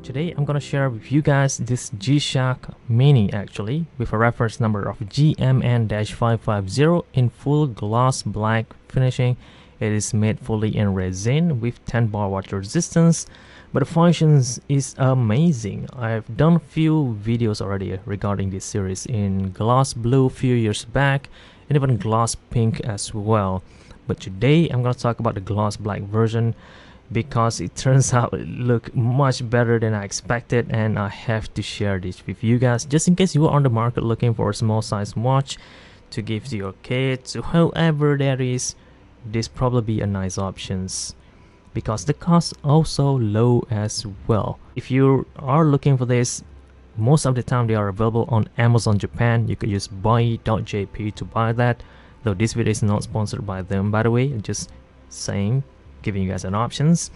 Today I'm gonna share with you guys this G-Shock Mini actually with a reference number of GMN-550 in full gloss black finishing. It is made fully in resin with 10 bar water resistance, but the functions is amazing. I've done a few videos already regarding this series in gloss blue a few years back and even gloss pink as well. But today I'm gonna talk about the gloss black version, because it turns out it look much better than I expected, and I have to share this with you guys just in case you are on the market looking for a small size watch to give to your kids, to whoever that is. This probably be a nice options because the cost also low as well. If you are looking for this, most of the time they are available on Amazon Japan. You could use buy.jp to buy that, though this video is not sponsored by them, by the way. I'm just saying, giving you guys an options.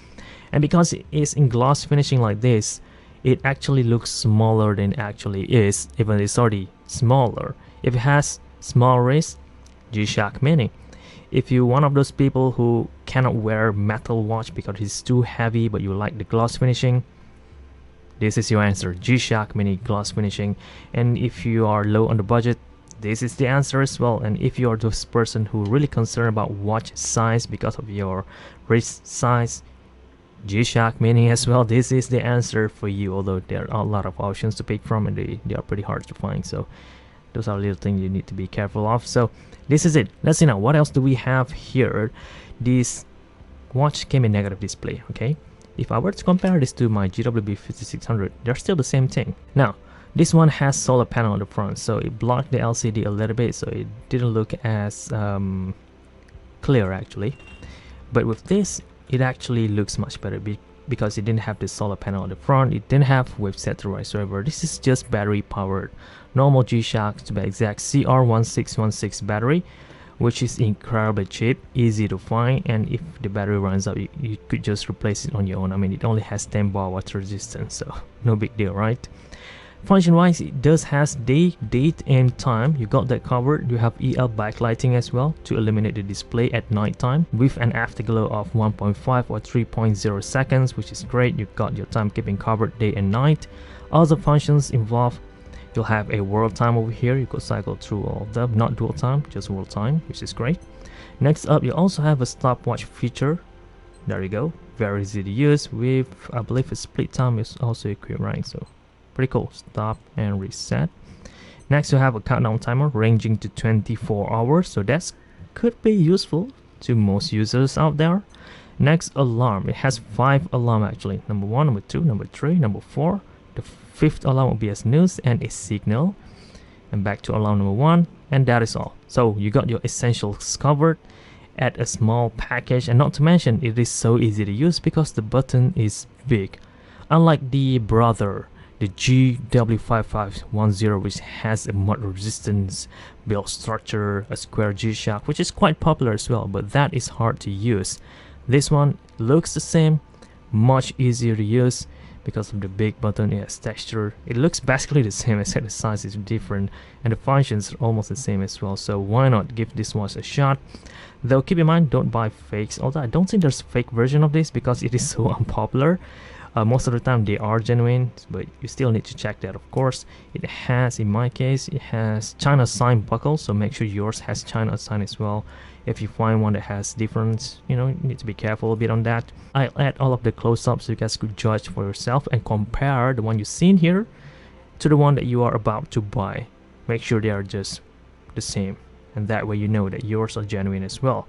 And because it is in gloss finishing like this, it actually looks smaller than it actually is, even it's already smaller. If it has small wrist, G-Shock Mini. If you're one of those people who cannot wear metal watch because it's too heavy but you like the gloss finishing, this is your answer, G-Shock Mini gloss finishing. And if you are low on the budget, this is the answer as well. And if you are those person who really concerned about watch size because of your wrist size, G-Shock Mini as well, this is the answer for you. Although there are a lot of options to pick from and they are pretty hard to find, so those are little things you need to be careful of. So this is it. Let's see now, what else do we have here. This watch came in negative display. Okay, if I were to compare this to my GWB 5600, they're still the same thing. Now this one has solar panel on the front, so it blocked the LCD a little bit, so it didn't look as clear actually. But with this, it actually looks much better because it didn't have the solar panel on the front. It didn't have wave set whatsoever. This is just battery powered, normal G-Shock, to be exact, CR1616 battery, which is incredibly cheap, easy to find, and if the battery runs out, you could just replace it on your own. I mean, it only has 10 bar water resistance, so no big deal, right? Function wise, it does has day, date and time. You got that covered. You have EL backlighting as well to illuminate the display at night time with an afterglow of 1.5 or 3.0 seconds, which is great. You got your timekeeping covered day and night. Other functions involved, you'll have a world time over here. You could cycle through all of them, not dual time, just world time, which is great. Next up, you also have a stopwatch feature. There you go, very easy to use with, I believe, a split time is also equipped, right? So pretty cool. Stop and reset. Next, you have a countdown timer ranging to 24 hours, so that could be useful to most users out there. Next, alarm. It has 5 alarm actually. Number 1, number 2, number 3, number 4. The 5th alarm will be a snooze and a signal. And back to alarm number 1, and that is all. So you got your essentials covered at a small package, and not to mention it is so easy to use because the button is big. Unlike the brother, the GW5510, which has a mud resistance build structure, a square G-Shock, which is quite popular as well, but that is hard to use. This one looks the same, much easier to use because of the big button. It has texture. It looks basically the same, except the size is different and the functions are almost the same as well. So why not give this one a shot? Though keep in mind, don't buy fakes. Although I don't think there's a fake version of this because it is so unpopular. Most of the time they are genuine, but you still need to check that, of course. It has, in my case, it has China sign buckle, so make sure yours has China sign as well. If you find one that has different, you need to be careful a bit on that. I'll add all of the close-ups so you guys could judge for yourself and compare the one you've seen here to the one that you are about to buy. Make sure they are just the same, and that way you know that yours are genuine as well.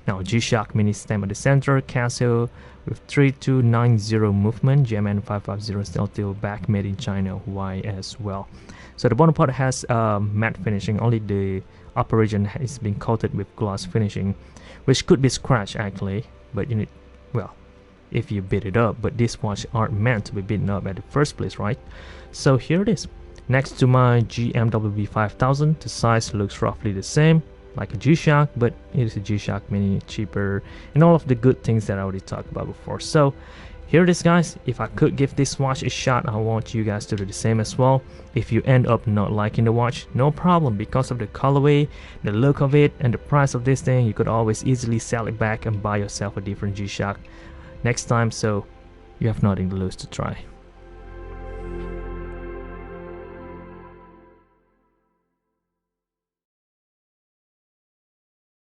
Now, G-Shock Mini stamp at the center, Casio with 3290 movement, GMN-550 steel back, made in China, Y as well. So the bottom part has matte finishing. Only the upper region has been coated with gloss finishing, which could be scratched actually, but you need, well, if you beat it up, but these watches aren't meant to be beaten up at the first place, right? So here it is. Next to my GMWB 5000, the size looks roughly the same, like a G-Shock, but it is a G-Shock Mini, cheaper, and all of the good things that I already talked about before. So here it is, guys. If I could give this watch a shot, I want you guys to do the same as well. If you end up not liking the watch, no problem, because of the colorway, the look of it, and the price of this thing, you could always easily sell it back and buy yourself a different G-Shock next time, so you have nothing to lose to try.